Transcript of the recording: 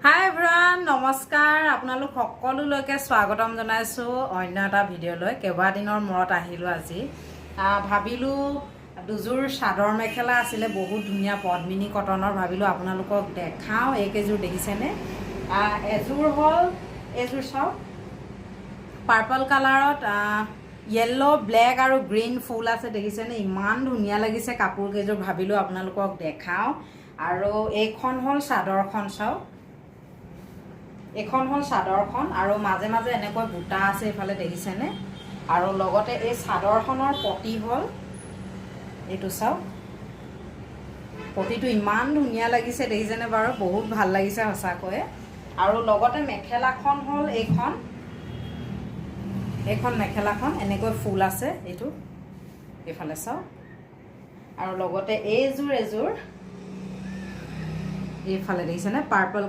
হাই everyone নমস্কাৰ আপোনালোক সকলোলৈকে স্বাগতম জনাইছো অন্য এটা ভিডিঅ'লৈ কেইবাদিনৰ মূৰত আহিলো আজি ভাবিলো দুযোৰ চাদৰ মেখেলা আছিলে বহুত ধুনীয়া পদ্মিনী কটনৰ ভাবিলো আপোনালোকক দেখাও এইকেইযোৰ দেখিছেনে এযোৰ হ'ল এযোৰ চাওক পাৰ্পল কালাৰত येलो ব্লেক আৰু গ্ৰীণ ফুল আছে দেখিছেনে ইমান ধুনীয়া লাগিছে কাপোৰ কেইযোৰ ভাবিলো আপোনালোকক দেখাও আৰু এইখন হ'ল চাদৰখন চাওক এখন হল চাদৰখন আৰু মাজে মাজে এনেকৈ বুটা আছে ইফালে দেখিছেনে আৰু লগতে এই চাদৰখনৰ পটি হল এইটো চাও পটিটো ইমান ধুনীয়া লাগিছে দেখিছেনে বাৰু বহুত ভাল লাগিছে সঁচাকৈ আৰু লগতে মেখেলাখন হল এইখন মেখেলাখন এনেকৈ ফুল আছে এইটো ইফালে চাও আৰু লগতে এযোৰ এইফালে দেখিছেনে পাৰ্পল